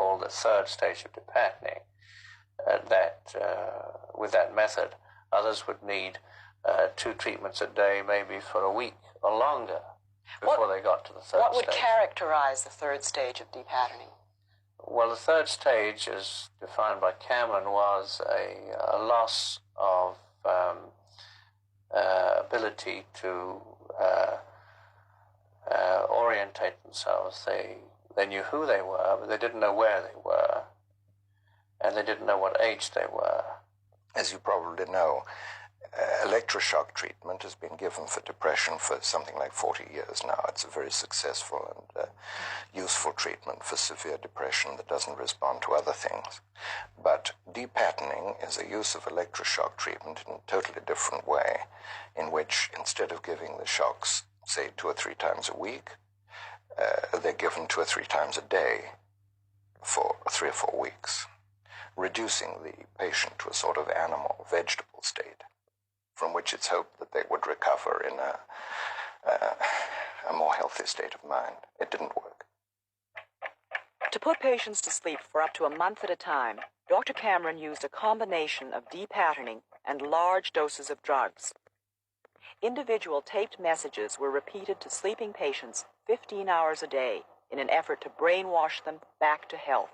called the third stage of depattening, with that method, others would need 2 treatments a day, maybe for a week or longer, before they got to the third stage. What would characterize the third stage of depatterning? Well, the third stage, as defined by Cameron, was a loss of ability to orientate themselves. They knew who they were, but they didn't know where they were, and they didn't know what age they were. As you probably know, electroshock treatment has been given for depression for something like 40 years now. It's a very successful and useful treatment for severe depression that doesn't respond to other things. But depatterning is a use of electroshock treatment in a totally different way, in which instead of giving the shocks, say, 2 or 3 times a week, they're given 2 or 3 times a day for 3 or 4 weeks, reducing the patient to a sort of animal, vegetable state, from which it's hoped that they would recover in a more healthy state of mind. It didn't work. To put patients to sleep for up to a month at a time, Dr. Cameron used a combination of depatterning and large doses of drugs. Individual taped messages were repeated to sleeping patients 15 hours a day in an effort to brainwash them back to health.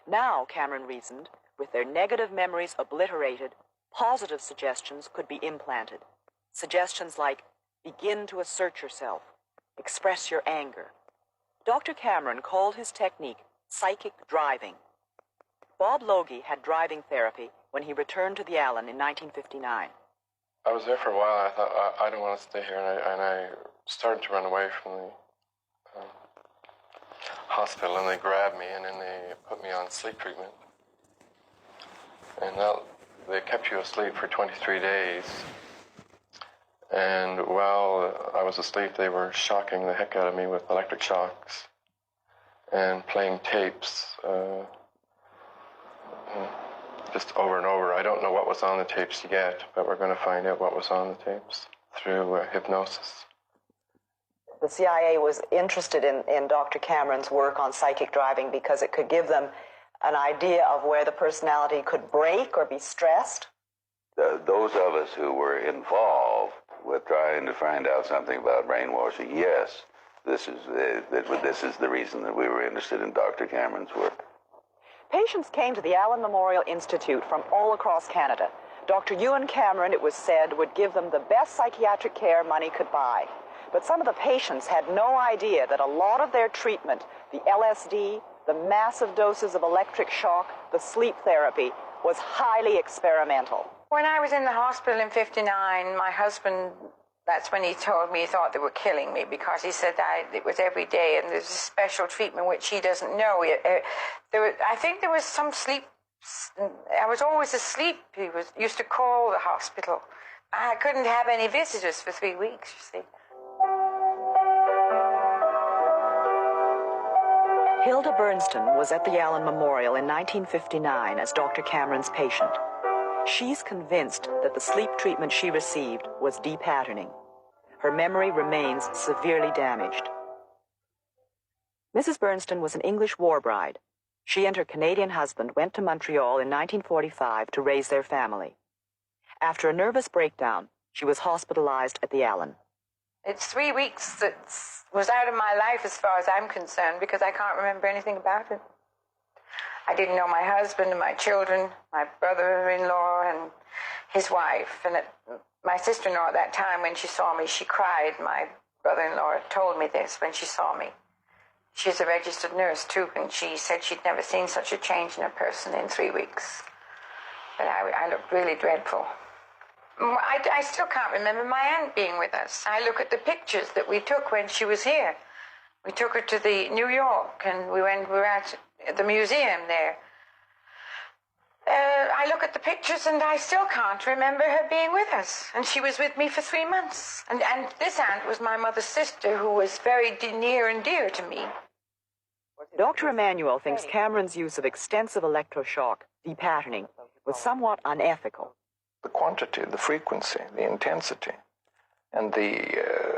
Now, Cameron reasoned, with their negative memories obliterated, positive suggestions could be implanted. Suggestions like, begin to assert yourself, express your anger. Dr. Cameron called his technique psychic driving. Bob Logie had driving therapy when he returned to the Allen in 1959. I was there for a while, and I thought, I don't want to stay here, and I started to run away from the hospital, and they grabbed me, and then they put me on sleep treatment. And they kept you asleep for 23 days. And while I was asleep, they were shocking the heck out of me with electric shocks and playing tapes just over and over. I don't know what was on the tapes yet, but we're going to find out what was on the tapes through hypnosis. The CIA was interested in Dr. Cameron's work on psychic driving because it could give them an idea of where the personality could break or be stressed. Those of us who were involved with trying to find out something about brainwashing, yes, this is the reason that we were interested in Dr. Cameron's work. Patients came to the Allen Memorial Institute from all across Canada. Dr. Ewan Cameron, it was said, would give them the best psychiatric care money could buy. But some of the patients had no idea that a lot of their treatment, the LSD, the massive doses of electric shock, the sleep therapy, was highly experimental. When I was in the hospital in '59, my husband, that's when he told me he thought they were killing me, because he said that it was every day and there's a special treatment which he doesn't know. I think there was some sleep. I was always asleep. He used to call the hospital. I couldn't have any visitors for 3 weeks, you see. Hilda Bernston was at the Allen Memorial in 1959 as Dr. Cameron's patient. She's convinced that the sleep treatment she received was depatterning. Her memory remains severely damaged. Mrs. Bernston was an English war bride. She and her Canadian husband went to Montreal in 1945 to raise their family. After a nervous breakdown, she was hospitalized at the Allen. It's 3 weeks that was out of my life as far as I'm concerned, because I can't remember anything about it. I didn't know my husband and my children, my brother-in-law and his wife. And my sister-in-law at that time, when she saw me, she cried. My brother-in-law told me this when she saw me. She's a registered nurse, too, and she said she'd never seen such a change in a person in 3 weeks. But I looked really dreadful. I still can't remember my aunt being with us. I look at the pictures that we took when she was here. We took her to New York, and we were at the museum there. I look at the pictures, and I still can't remember her being with us. And she was with me for 3 months. And this aunt was my mother's sister, who was very near and dear to me. Dr. Emanuel thinks Cameron's use of extensive electroshock, depatterning, was somewhat unethical. The quantity, the frequency, the intensity, and the